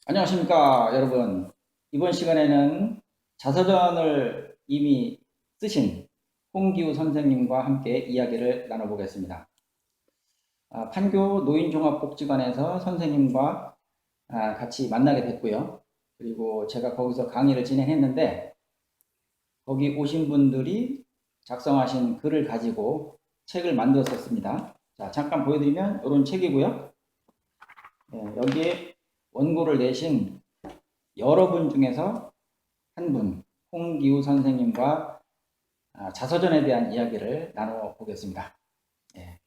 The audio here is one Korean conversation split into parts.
안녕하십니까, 여러분. 이번 시간에는 자서전을 이미 쓰신 홍기우 선생님과 함께 이야기를 나눠보겠습니다. 판교 노인종합복지관에서 선생님과 같이 만나게 됐고요. 그리고 제가 거기서 강의를 진행했는데 거기 오신 분들이 작성하신 글을 가지고 책을 만들었었습니다. 자, 잠깐 보여드리면 이런 책이고요. 여기에 원고를 내신 여러분 중에서 한 분, 홍기우 선생님과 자서전에 대한 이야기를 나눠보겠습니다.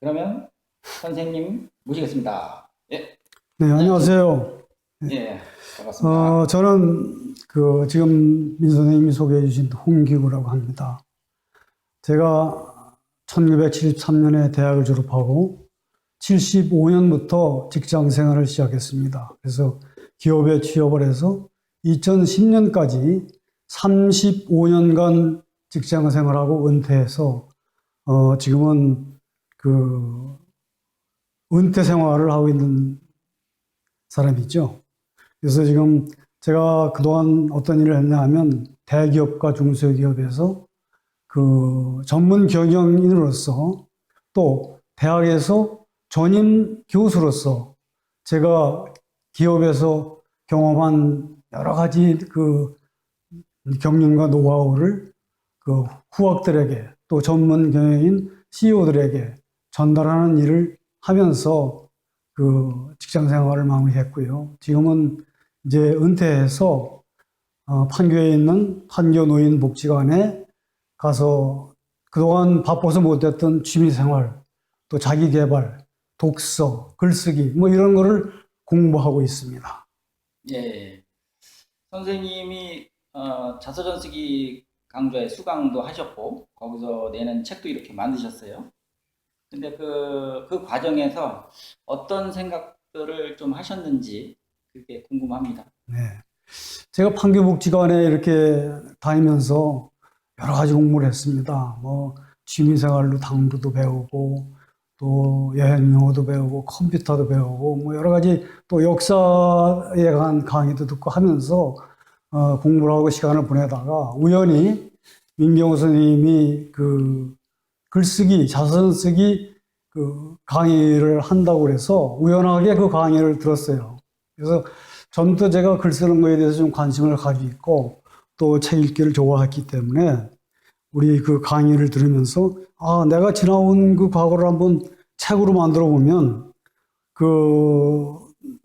그러면 선생님 모시겠습니다. 네, 안녕하세요. 예, 반갑습니다. 저는 지금 민 선생님이 소개해 주신 홍기구라고 합니다. 제가 1973년에 대학을 졸업하고 75년부터 직장 생활을 시작했습니다. 그래서 기업에 취업을 해서 2010년까지 35년간 직장 생활하고 은퇴해서 지금은 은퇴 생활을 하고 있는 사람이죠. 그래서 지금 제가 그동안 어떤 일을 했냐 하면 대기업과 중소기업에서 전문 경영인으로서 또 대학에서 전임 교수로서 제가 기업에서 경험한 여러 가지 경륜과 노하우를 후학들에게 또 전문 경영인 CEO들에게 전달하는 일을 하면서 직장 생활을 마무리했고요. 지금은 이제 은퇴해서 판교에 있는 판교 노인복지관에 가서 그동안 바빠서 못했던 취미생활, 또 자기개발, 독서, 글쓰기 뭐 이런 거를 공부하고 있습니다. 예, 선생님이 자서전 쓰기 강좌에 수강도 하셨고 거기서 내는 책도 이렇게 만드셨어요. 근데 그 과정에서 어떤 생각들을 좀 하셨는지 그게 궁금합니다. 네. 제가 판교복지관에 이렇게 다니면서 여러 가지 공부를 했습니다. 뭐 취미생활로 당구도 배우고 또 여행 영어도 배우고 컴퓨터도 배우고 뭐 여러 가지 또 역사에 관한 강의도 듣고 하면서 공부를 하고 시간을 보내다가 우연히 민경호 선생님이 글쓰기, 자서전 쓰기 강의를 한다고 그래서 우연하게 그 강의를 들었어요. 그래서 전부터 제가 글 쓰는 거에 대해서 좀 관심을 가지고 있고 또 책 읽기를 좋아했기 때문에 우리 그 강의를 들으면서 내가 지나온 그 과거를 한번 책으로 만들어 보면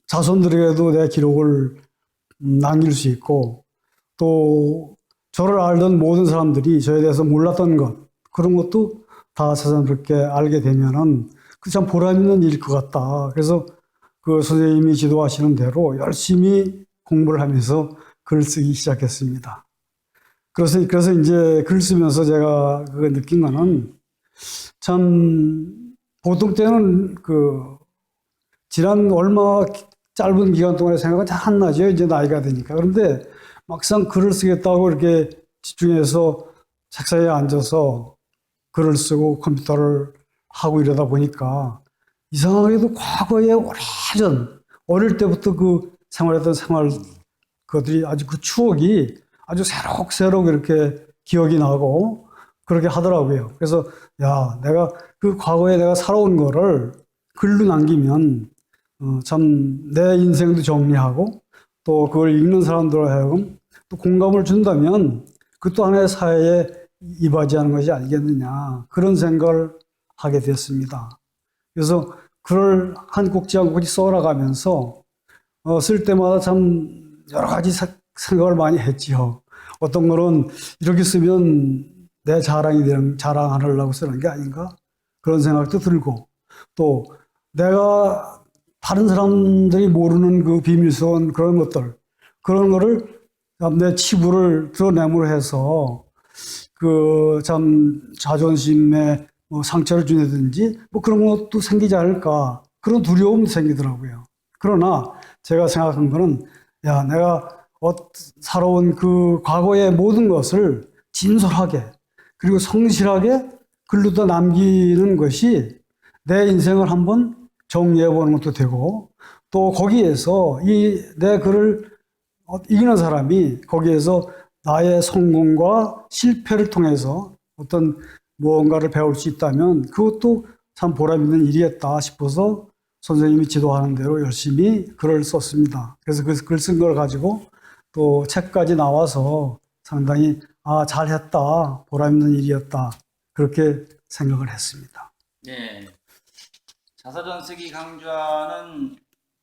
자손들에게도 내 기록을 남길 수 있고 또 저를 알던 모든 사람들이 저에 대해서 몰랐던 것 그런 것도 다 새삼스럽게 알게 되면은 참 보람 있는 일일 것 같다. 그래서 선생님이 지도하시는 대로 열심히 공부를 하면서 글을 쓰기 시작했습니다. 그래서 이제 글 쓰면서 제가 느낀 거는 참 보통 때는 지난 얼마 짧은 기간 동안의 생각은 잘 안 나죠. 이제 나이가 되니까. 그런데 막상 글을 쓰겠다고 이렇게 집중해서 책상에 앉아서 글을 쓰고 컴퓨터를 하고 이러다 보니까 이상하게도 과거에 오래전 어릴 때부터 생활했던 그것들이 아주 추억이 아주 새록새록 이렇게 기억이 나고 그렇게 하더라고요. 그래서 내가 과거에 내가 살아온 거를 글로 남기면 참 내 인생도 정리하고 또 그걸 읽는 사람들로 하여금 또 공감을 준다면 그것도 하나의 사회에 이바지하는 것이 아니겠느냐 그런 생각을 하게 됐습니다. 그래서 글을 한 꼭지 한 꼭지 써나가면서 쓸 때마다 참 여러 가지 생각을 많이 했지요. 어떤 거는 이렇게 쓰면 내 자랑하려고 쓰는 게 아닌가? 그런 생각도 들고 또 내가 다른 사람들이 모르는 비밀스러운 그런 거를 내 치부를 드러내므로 해서 참 자존심에 상처를 주든지 그런 것도 생기지 않을까 그런 두려움도 생기더라고요. 그러나 제가 생각한 거는 내가 살아온 과거의 모든 것을 진솔하게 그리고 성실하게 글로다 남기는 것이 내 인생을 한번 정리해 보는 것도 되고 또 거기에서 내 글을 이기는 사람이 거기에서 나의 성공과 실패를 통해서 어떤 무언가를 배울 수 있다면 그것도 참 보람 있는 일이었다 싶어서 선생님이 지도하는 대로 열심히 글을 썼습니다. 그래서 그 글 쓴 걸 가지고 또 책까지 나와서 상당히 잘했다, 보람 있는 일이었다 그렇게 생각을 했습니다. 네. 자서전 쓰기 강좌는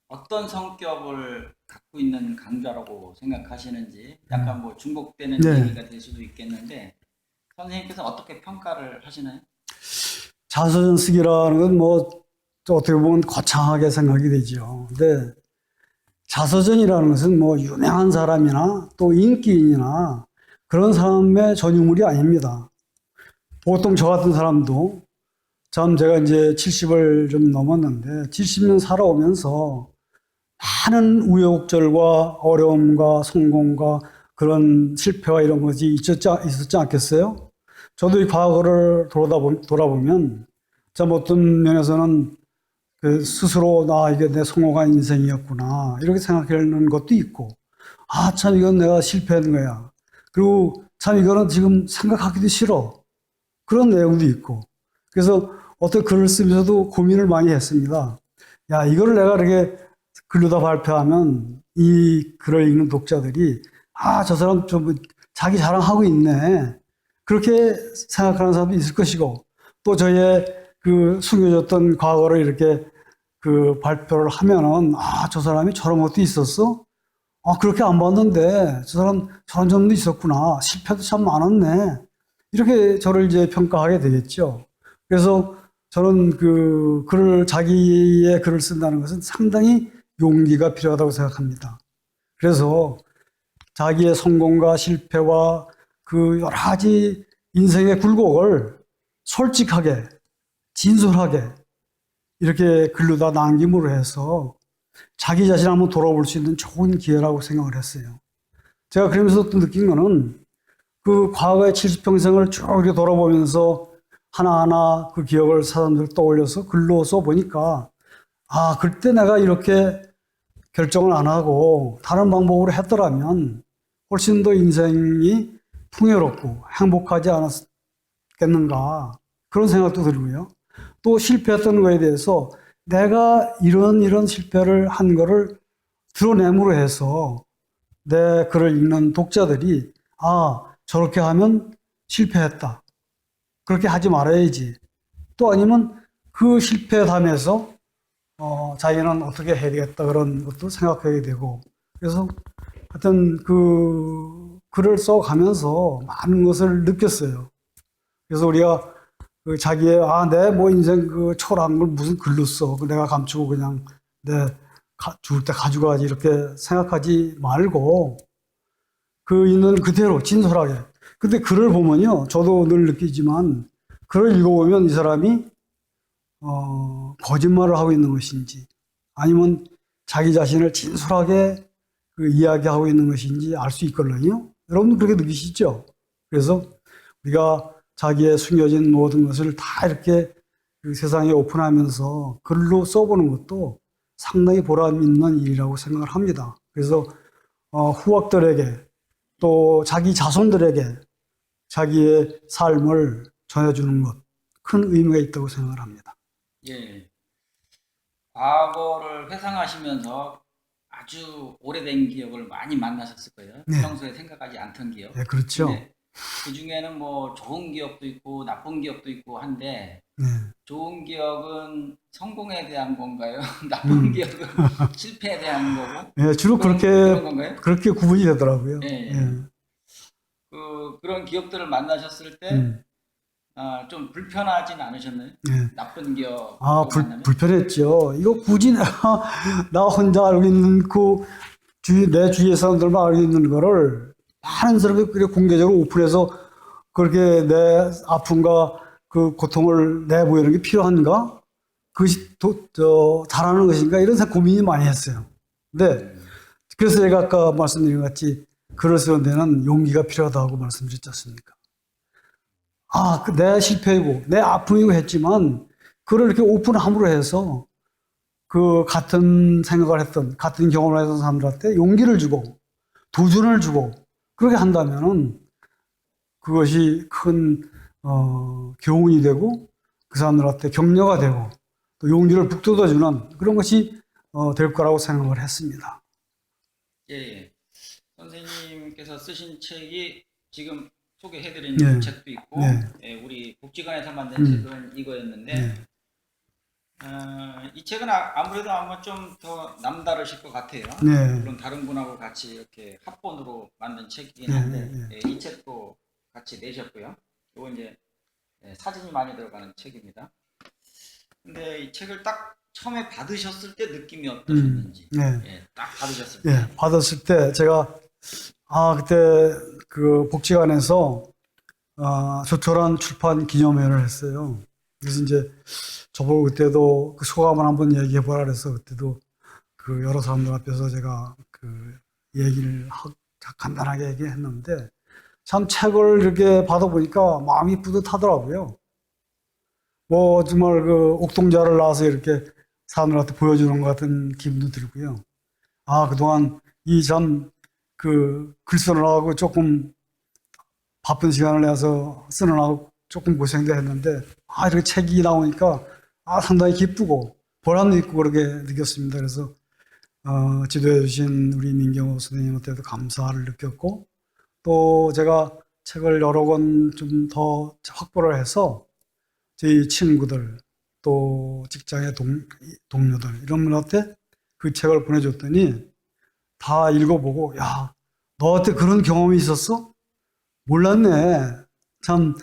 어떤 성격을 갖고 있는 강좌라고 생각하시는지 약간 뭐 중복되는 네. 얘기가 될 수도 있겠는데 선생님께서 어떻게 평가를 하시나요? 자서전 쓰기라는 건 뭐 어떻게 보면 거창하게 생각이 되죠. 근데 자서전이라는 것은 뭐 유명한 사람이나 또 인기인이나 그런 사람의 전유물이 아닙니다. 보통 저 같은 사람도 참 제가 이제 70을 좀 넘었는데 70년 살아오면서 많은 우여곡절과 어려움과 성공과 그런 실패와 이런 것이 있었지 않겠어요? 저도 이 과거를 돌아보면 참 어떤 면에서는 그 스스로 이게 내 성공한 인생이었구나 이렇게 생각하는 것도 있고 참 이건 내가 실패한 거야. 그리고 참 이거는 지금 생각하기도 싫어. 그런 내용도 있고 그래서 어떤 글을 쓰면서도 고민을 많이 했습니다. 이거를 내가 이렇게 글로다 발표하면 이 글을 읽는 독자들이 저 사람 좀 자기 자랑하고 있네. 그렇게 생각하는 사람도 있을 것이고 또 저의 그 숨겨졌던 과거를 이렇게 그 발표를 하면은 저 사람이 저런 것도 있었어? 그렇게 안 봤는데 저 사람 저런 점도 있었구나. 실패도 참 많았네. 이렇게 저를 이제 평가하게 되겠죠. 그래서 저는 그 자기의 글을 쓴다는 것은 상당히 용기가 필요하다고 생각합니다. 그래서 자기의 성공과 실패와 그 여러 가지 인생의 굴곡을 솔직하게, 진솔하게 이렇게 글로 다 남김으로 해서 자기 자신을 한번 돌아볼 수 있는 좋은 기회라고 생각을 했어요. 제가 그러면서 또 느낀 거는 그 과거의 70평생을 쭉 이렇게 돌아보면서 하나하나 그 기억을 사람들 떠올려서 글로 써보니까 그때 내가 이렇게 결정을 안 하고 다른 방법으로 했더라면 훨씬 더 인생이 풍요롭고 행복하지 않았겠는가 그런 생각도 들고요. 또 실패했던 거에 대해서 내가 이런 실패를 한 거를 드러냄으로 해서 내 글을 읽는 독자들이 저렇게 하면 실패했다. 그렇게 하지 말아야지. 또 아니면 그 실패담에서 자기는 어떻게 해야 되겠다 그런 것도 생각하게 되고 그래서 하여튼 그 글을 써가면서 많은 것을 느꼈어요. 그래서 우리가 그 자기의 내 뭐 인생 그 초라한 걸 무슨 글로 써. 내가 감추고 그냥 죽을 때 가져가지 이렇게 생각하지 말고 그 있는 그대로 진솔하게. 근데 글을 보면요. 저도 늘 느끼지만 글을 읽어보면 이 사람이 거짓말을 하고 있는 것인지 아니면 자기 자신을 진솔하게 그 이야기하고 있는 것인지 알 수 있거든요. 여러분도 그렇게 느끼시죠? 그래서 우리가 자기의 숨겨진 모든 것을 다 이렇게 그 세상에 오픈하면서 글로 써보는 것도 상당히 보람 있는 일이라고 생각을 합니다. 그래서 후학들에게 또 자기 자손들에게 자기의 삶을 전해주는 것, 큰 의미가 있다고 생각을 합니다. 예. 과거를 회상하시면서 아주 오래된 기억을 많이 만나셨을 거예요. 네. 평소에 생각하지 않던 기억. 네, 그렇죠. 그 중에는 뭐 좋은 기억도 있고 나쁜 기억도 있고 한데 네. 좋은 기억은 성공에 대한 건가요? 나쁜 기억은 실패에 대한 거고? 네, 주로 그런 건가요? 그렇게 구분이 되더라고요. 예. 네. 그런 기억들을 만나셨을 때 좀 불편하진 않으셨나요? 네. 나쁜 기억. 불편했죠. 이거 굳이 나 혼자 알고 있는 내 주위의 사람들만 알고 있는 거를 많은 사람들이 그렇게 공개적으로 오픈해서 그렇게 내 아픔과 그 고통을 내보이는 게 필요한가? 그것이 잘하는 것인가? 이런 고민이 많이 했어요. 근데 그래서 제가 아까 말씀드린 것 같이 글을 쓰는 데는 용기가 필요하다고 말씀드렸지 않습니까? 내 실패이고 내 아픔이고 했지만 그걸 이렇게 오픈함으로 해서 그 같은 생각을 했던, 같은 경험을 했던 사람들한테 용기를 주고, 도전을 주고, 그렇게 한다면은 그것이 큰, 교훈이 되고, 그 사람들한테 격려가 되고, 또 용기를 북돋아주는 그런 것이, 될 거라고 생각을 했습니다. 예, 예. 선생님께서 쓰신 책이 지금 소개해드린 네. 책도 있고, 네. 예, 우리 복지관에서 만든 책은 이거였는데, 네. 이 책은 아무래도 아마 좀 더 남다르실 것 같아요. 네. 물론 다른 분하고 같이 이렇게 합본으로 만든 책이긴 네, 한데, 네, 예, 이 책도 같이 내셨고요. 이거 이제 사진이 많이 들어가는 책입니다. 근데 이 책을 딱 처음에 받으셨을 때 느낌이 어떠셨는지, 네. 예, 딱 받으셨을 때. 예, 받았을 때 제가, 그때 그 복지관에서, 조촐한 출판 기념회를 했어요. 그래서 이제 저보고 그때도 그 소감을 한번 얘기해 보라 그래서 그때도 그 여러 사람들 앞에서 제가 그 얘기를 간단하게 얘기했는데 참 책을 이렇게 받아보니까 마음이 뿌듯하더라고요. 뭐 정말 그 옥동자를 나와서 이렇게 사람들한테 보여주는 것 같은 기분도 들고요. 그동안 이 참 그 글 쓰느라고 조금 바쁜 시간을 내서 쓰느라고 조금 고생도 했는데, 이렇게 책이 나오니까, 상당히 기쁘고, 보람도 있고, 그렇게 느꼈습니다. 그래서, 지도해주신 우리 민경호 선생님한테도 감사를 느꼈고, 또 제가 책을 여러 권 좀 더 확보를 해서, 저희 친구들, 또 직장의 동료들, 이런 분한테 그 책을 보내줬더니, 다 읽어보고, 야, 너한테 그런 경험이 있었어? 몰랐네. 참,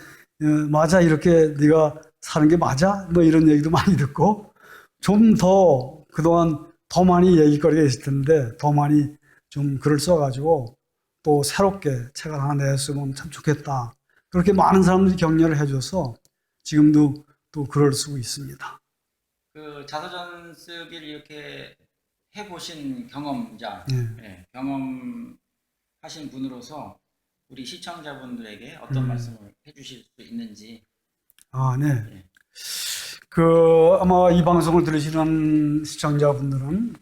맞아. 이렇게 네가 사는 게 맞아? 뭐 이런 얘기도 많이 듣고, 좀 더 그동안 더 많이 얘기거리가 있을 텐데, 더 많이 좀 글을 써가지고, 또 새롭게 책을 하나 냈으면 참 좋겠다. 그렇게 많은 사람들이 격려를 해줘서 지금도 또 글을 쓰고 있습니다. 그 자서전 쓰기를 이렇게 해보신 경험자, 예. 경험하신 분으로서 우리 시청자분들에게 어떤 말씀을 해주실 수 있는지. 네. 예. 아마 이 방송을 들으시는 시청자분들은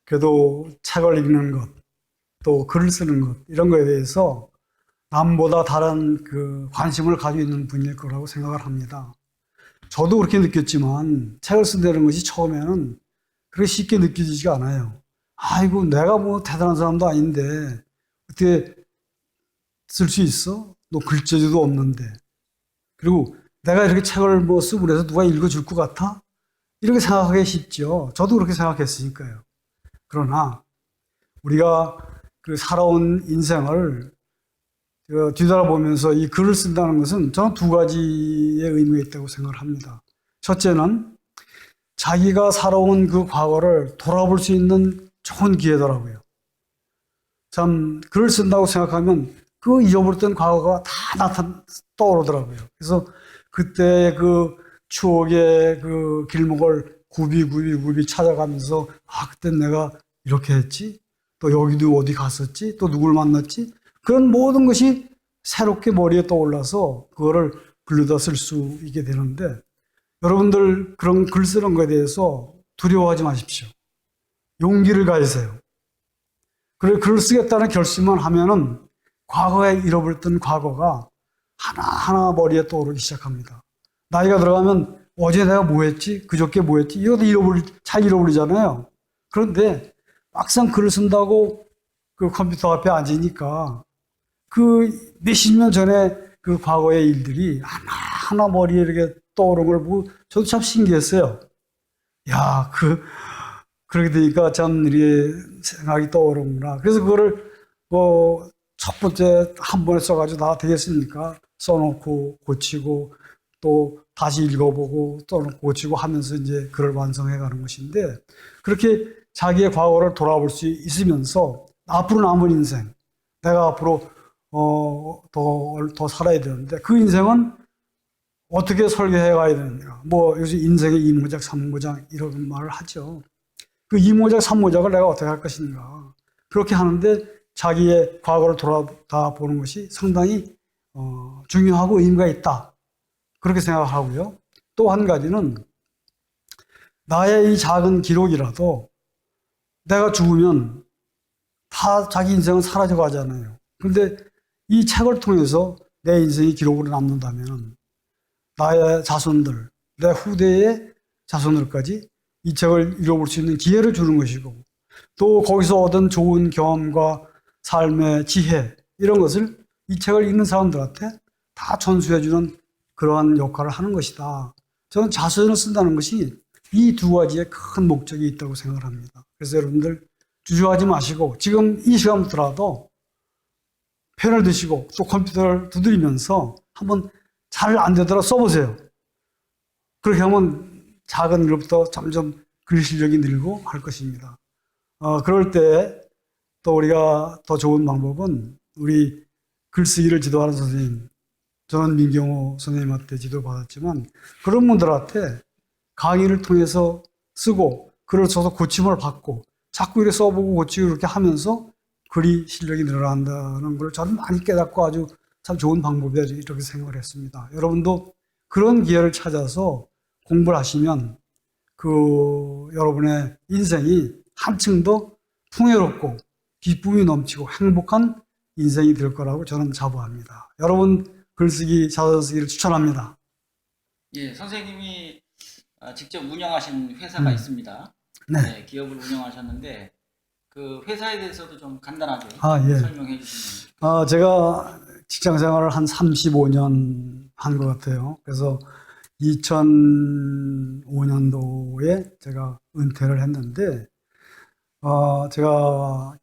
그래도 책을 읽는 것, 또 글을 쓰는 것, 이런 거에 대해서 남보다 다른 그 관심을 가지고 있는 분일 거라고 생각을 합니다. 저도 그렇게 느꼈지만 책을 쓴다는 것이 처음에는 그렇게 쉽게 느껴지지가 않아요. 아이고, 내가 뭐 대단한 사람도 아닌데 어떻게 쓸 수 있어? 너 글재주도 없는데. 그리고 내가 이렇게 책을 뭐 쓰고 그래서 누가 읽어줄 것 같아? 이렇게 생각하기 쉽죠. 저도 그렇게 생각했으니까요. 그러나 우리가 그 살아온 인생을 뒤돌아보면서 이 글을 쓴다는 것은 저는 두 가지의 의미가 있다고 생각을 합니다. 첫째는 자기가 살아온 그 과거를 돌아볼 수 있는 좋은 기회더라고요. 참 글을 쓴다고 생각하면 그 잊어버렸던 과거가 다 떠오르더라고요. 그래서 그때 그 추억의 그 길목을 굽이 찾아가면서 그때 내가 이렇게 했지? 또 여기도 어디 갔었지? 또 누굴 만났지? 그런 모든 것이 새롭게 머리에 떠올라서 그거를 글로다 쓸 수 있게 되는데 여러분들 그런 글 쓰는 거에 대해서 두려워하지 마십시오. 용기를 가지세요. 그래, 글을 쓰겠다는 결심만 하면은 과거에 잃어버렸던 과거가 하나하나 머리에 떠오르기 시작합니다. 나이가 들어가면 어제 내가 뭐 했지? 그저께 뭐 했지? 이것도 잘 잃어버리잖아요. 그런데 막상 글을 쓴다고 그 컴퓨터 앞에 앉으니까 그 몇십 년 전에 그 과거의 일들이 하나하나 머리에 이렇게 떠오르는 걸 보고 저도 참 신기했어요. 야, 그렇게 되니까 참 이렇게 생각이 떠오르는구나. 그래서 그거를 첫 번째 한 번에 써가지고 다 되겠습니까? 써놓고 고치고 또 다시 읽어보고 써놓고 고치고 하면서 이제 글을 완성해 가는 것인데 그렇게 자기의 과거를 돌아볼 수 있으면서 앞으로 남은 인생, 내가 앞으로 더 살아야 되는데 그 인생은 어떻게 설계해 가야 되느냐. 요즘 인생의 이모작, 삼모작 이런 말을 하죠. 그 이모작, 삼모작을 내가 어떻게 할 것인가. 그렇게 하는데 자기의 과거를 돌아다 보는 것이 상당히 중요하고 의미가 있다. 그렇게 생각하고요. 또 한 가지는 나의 이 작은 기록이라도 내가 죽으면 다 자기 인생은 사라져 가잖아요. 근데 이 책을 통해서 내 인생이 기록으로 남는다면 나의 자손들, 내 후대의 자손들까지 이 책을 읽어볼 수 있는 기회를 주는 것이고, 또 거기서 얻은 좋은 경험과 삶의 지혜, 이런 것을 이 책을 읽는 사람들한테 다 전수해주는 그러한 역할을 하는 것이다. 저는 자서전을 쓴다는 것이 이 두 가지의 큰 목적이 있다고 생각을 합니다. 그래서 여러분들 주저하지 마시고 지금 이 시간부터라도 펜을 드시고 또 컴퓨터를 두드리면서 한번 잘 안 되더라도 써보세요. 그렇게 하면 작은 일부터 점점 글 실력이 늘고 할 것입니다. 그럴 때 또 우리가 더 좋은 방법은 우리 글쓰기를 지도하는 선생님, 저는 민경호 선생님한테 지도받았지만 그런 분들한테 강의를 통해서 쓰고 글을 써서 고침을 받고 자꾸 이렇게 써보고 고치고 이렇게 하면서 글이 실력이 늘어난다는 걸 저는 많이 깨닫고 아주 참 좋은 방법이다 이렇게 생각을 했습니다. 여러분도 그런 기회를 찾아서 공부를 하시면 여러분의 인생이 한층 더 풍요롭고 기쁨이 넘치고 행복한 인생이 될 거라고 저는 자부합니다. 여러분 글쓰기, 자서전 쓰기를 추천합니다. 예, 선생님이 직접 운영하신 회사가 있습니다. 네. 네, 기업을 운영하셨는데 그 회사에 대해서도 좀 간단하게 예. 설명해 주시면. 제가 직장 생활을 한 35년 한 것 같아요. 그래서 2005년도에 제가 은퇴를 했는데, 제가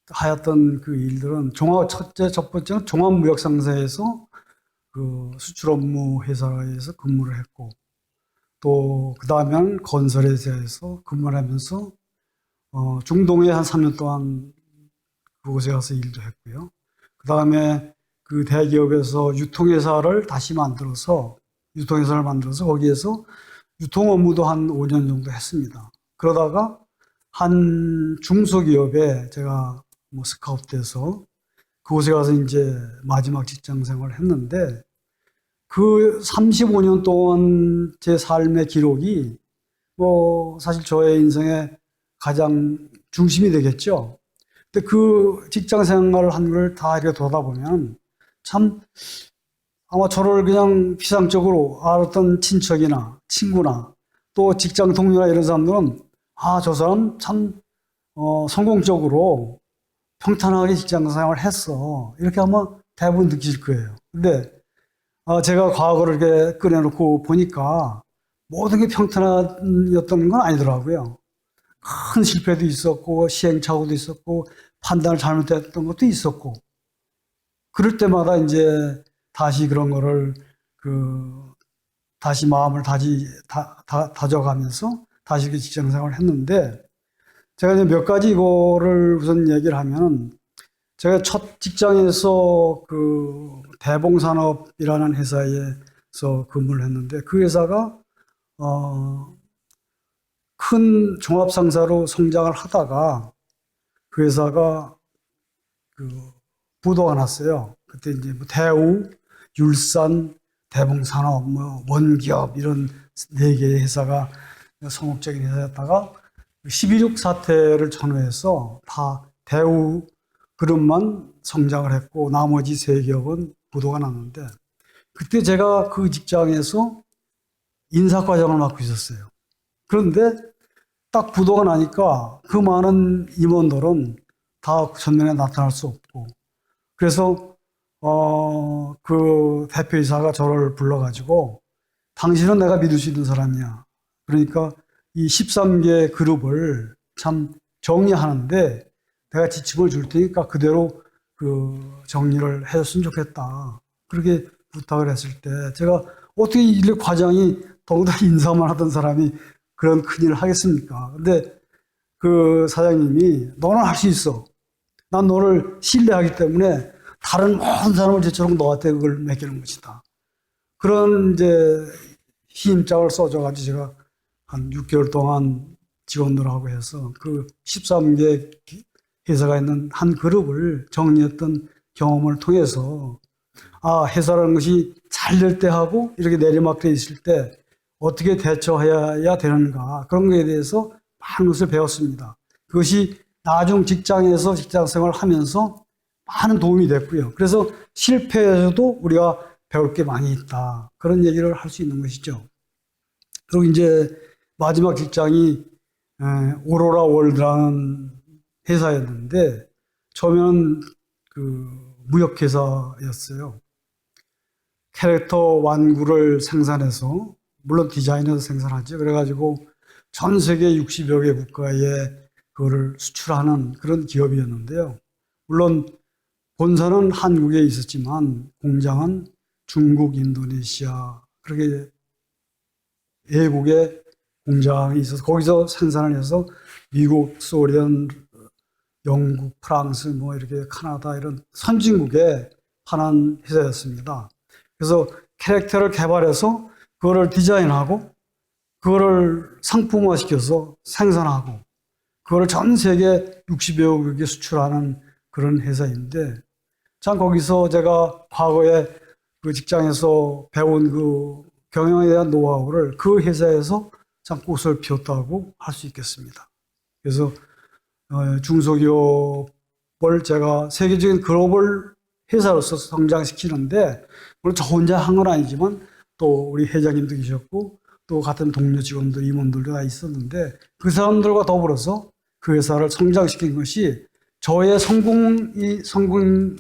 하였던 그 일들은 첫 번째는 종합무역상사에서 그 수출 업무 회사에서 근무를 했고, 또 그 다음에는 건설회사에서 근무를 하면서 중동에 한 3년 동안 그곳에 가서 일도 했고요. 그 다음에 그 대기업에서 유통회사를 만들어서 거기에서 유통 업무도 한 5년 정도 했습니다. 그러다가 한 중소기업에 제가 스카웃돼서 그곳에 가서 이제 마지막 직장 생활을 했는데, 그 35년 동안 제 삶의 기록이 사실 저의 인생의 가장 중심이 되겠죠. 근데 그 직장 생활을 한 걸 다 이렇게 돌아보면 참 아마 저를 그냥 피상적으로 알았던 친척이나 친구나 또 직장 동료나 이런 사람들은 저 사람 참 성공적으로 평탄하게 직장 생활을 했어, 이렇게 아마 대부분 느끼실 거예요. 근데 제가 과거를 이렇게 꺼내놓고 보니까 모든 게 평탄했던 건 아니더라고요. 큰 실패도 있었고 시행착오도 있었고 판단을 잘못했던 것도 있었고, 그럴 때마다 이제 다시 그런 거를 다시 마음을 다져가면서 다시 이렇게 직장 생활을 했는데, 제가 이제 몇 가지 이거를 우선 얘기를 하면, 제가 첫 직장에서 그 대봉산업이라는 회사에서 근무를 했는데, 그 회사가 큰 종합상사로 성장을 하다가 그 회사가 부도가 났어요. 그때 이제 대우, 율산, 대봉산업, 원기업 이런 네 개의 회사가 성업적인 회사였다가 12.6 사태를 전후해서 다 대우 그룹만 성장을 했고 나머지 세 기업은 부도가 났는데, 그때 제가 그 직장에서 인사과장을 맡고 있었어요. 그런데 딱 부도가 나니까 그 많은 임원들은 다 전면에 나타날 수 없고, 그래서 그 대표이사가 저를 불러가지고 당신은 내가 믿을 수 있는 사람이야. 그러니까 이 13개 그룹을 참 정리하는데 내가 지침을 줄 테니까 그대로 정리를 해줬으면 좋겠다, 그렇게 부탁을 했을 때, 제가 어떻게 이 과장이 더군다나 인사만 하던 사람이 그런 큰일을 하겠습니까? 근데 그 사장님이 너는 할 수 있어, 난 너를 신뢰하기 때문에 다른 모든 사람을 제쳐놓고 너한테 그걸 맡기는 것이다, 그런 이제 힘짝을 써줘가지고 제가 한 6개월 동안 직원들하고 해서 그 13개 회사가 있는 한 그룹을 정리했던 경험을 통해서 회사라는 것이 잘 될 때 하고 이렇게 내리막길에 있을 때 어떻게 대처해야 되는가 그런 것에 대해서 많은 것을 배웠습니다. 그것이 나중 직장에서 직장 생활을 하면서 많은 도움이 됐고요. 그래서 실패에서도 우리가 배울 게 많이 있다. 그런 얘기를 할 수 있는 것이죠. 그리고 이제 마지막 직장이 오로라 월드라는 회사였는데 처음에는 그 무역회사였어요. 캐릭터 완구를 생산해서 물론 디자인해서 생산하죠. 그래가지고 전 세계 60여 개 국가에 그거를 수출하는 그런 기업이었는데요. 물론 본사는 한국에 있었지만 공장은 중국, 인도네시아 그렇게 외국에 공장이 있어서 거기서 생산을 해서 미국, 소련, 영국, 프랑스 뭐 이렇게 카나다 이런 선진국에 파는 회사였습니다. 그래서 캐릭터를 개발해서 그거를 디자인하고 그거를 상품화시켜서 생산하고 그거를 전 세계 60여 국에 수출하는 그런 회사인데 참 거기서 제가 과거에 그 직장에서 배운 그 경영에 대한 노하우를 그 회사에서 참 꽃을 피웠다고 할 수 있겠습니다. 그래서 중소기업을 제가 세계적인 글로벌 회사로서 성장시키는데 물론 저 혼자 한 건 아니지만 또 우리 회장님도 계셨고 또 같은 동료 직원들, 임원들도 다 있었는데 그 사람들과 더불어서 그 회사를 성장시킨 것이 저의 성공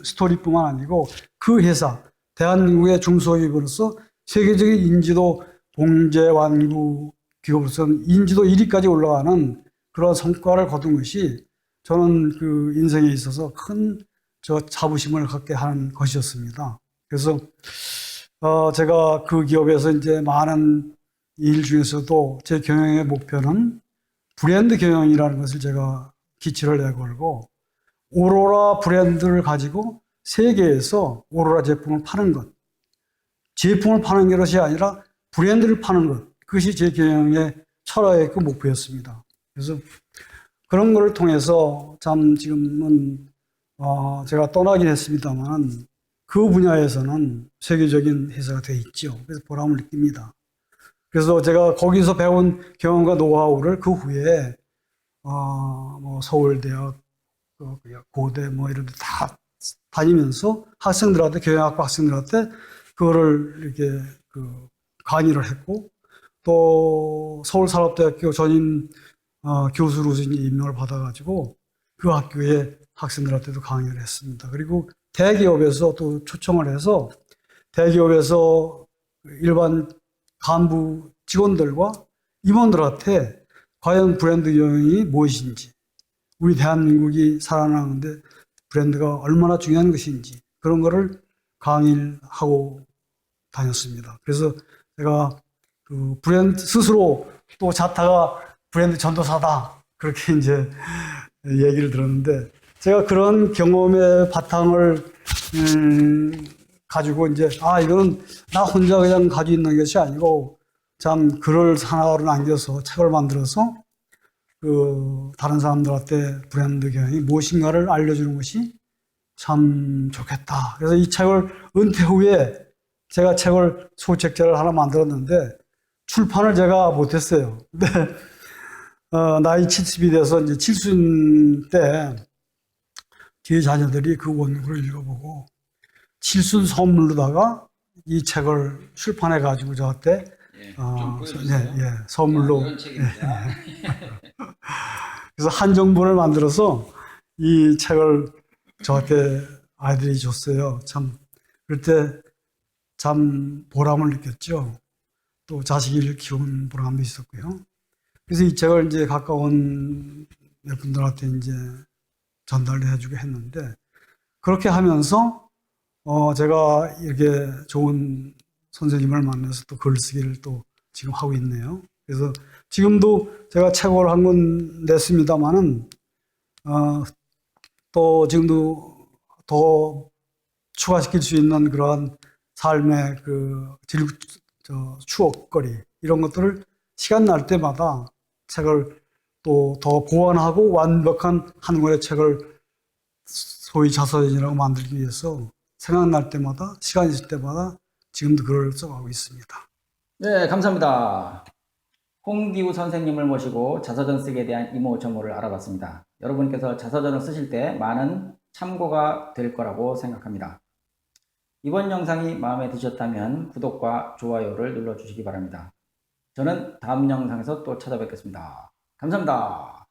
스토리뿐만 아니고 그 회사, 대한민국의 중소기업으로서 세계적인 인지도 봉제 완구 기업으로서는 인지도 1위까지 올라가는 그런 성과를 거둔 것이 저는 그 인생에 있어서 큰 자부심을 갖게 하는 것이었습니다. 그래서 제가 그 기업에서 이제 많은 일 중에서도 제 경영의 목표는 브랜드 경영이라는 것을 제가 기치를 내걸고 오로라 브랜드를 가지고 세계에서 오로라 제품을 파는 것, 제품을 파는 것이 아니라 브랜드를 파는 것, 그것이 제 경영의 철학의 그 목표였습니다. 그래서 그런 것을 통해서 참 지금은 제가 떠나긴 했습니다만 그 분야에서는 세계적인 회사가 되어 있죠. 그래서 보람을 느낍니다. 그래서 제가 거기서 배운 경험과 노하우를 그 후에 뭐 서울대학, 고대 뭐 이런 데 다 다니면서 학생들한테 경영학과 학생들한테 그거를 이렇게 그 강의를 했고 또 서울산업대학교 전임 교수로 임명을 받아가지고 그 학교의 학생들한테도 강의를 했습니다. 그리고 대기업에서 또 초청을 해서 대기업에서 일반 간부 직원들과 임원들한테 과연 브랜드 경영이 무엇인지 우리 대한민국이 살아나는데 브랜드가 얼마나 중요한 것인지 그런 거를 강의를 하고 다녔습니다. 그래서 제가 그 브랜드 스스로 또 자타가 브랜드 전도사다 그렇게 이제 얘기를 들었는데 제가 그런 경험의 바탕을 가지고 이제 이거는 나 혼자 그냥 가지고 있는 것이 아니고 참 글을 하나로 남겨서 책을 만들어서 그 다른 사람들한테 브랜드 경영이 무엇인가를 알려주는 것이 참 좋겠다. 그래서 이 책을 은퇴 후에 제가 책을 소책자를 하나 만들었는데 출판을 제가 못했어요. 근데 나이 70이 돼서 이제 칠순 때 뒤에 자녀들이 그 원고를 읽어보고 칠순 선물로다가 이 책을 출판해 가지고 저한테 좀 보여주세요. 선물로 이런 책입니다. 그래서 한 정본을 만들어서 이 책을 저한테 아이들이 줬어요. 참 그럴 때 참 보람을 느꼈죠. 또 자식을 키운 보람도 있었고요. 그래서 이 책을 이제 가까운 몇 분들한테 이제 전달을 해주게 했는데 그렇게 하면서 제가 이렇게 좋은 선생님을 만나서 또 글쓰기를 또 지금 하고 있네요. 그래서 지금도 제가 책을 한 권 냈습니다만은 또 지금도 더 추가시킬 수 있는 그러한 삶의 그 추억거리 이런 것들을 시간 날 때마다 책을 또 더 보완하고 완벽한 한 권의 책을 소위 자서전이라고 만들기 위해서 생각날 때마다 시간 있을 때마다 지금도 글을 써가고 있습니다. 네, 감사합니다. 홍기우 선생님을 모시고 자서전 쓰기에 대한 이모 저모를 알아봤습니다. 여러분께서 자서전을 쓰실 때 많은 참고가 될 거라고 생각합니다. 이번 영상이 마음에 드셨다면 구독과 좋아요를 눌러주시기 바랍니다. 저는 다음 영상에서 또 찾아뵙겠습니다. 감사합니다.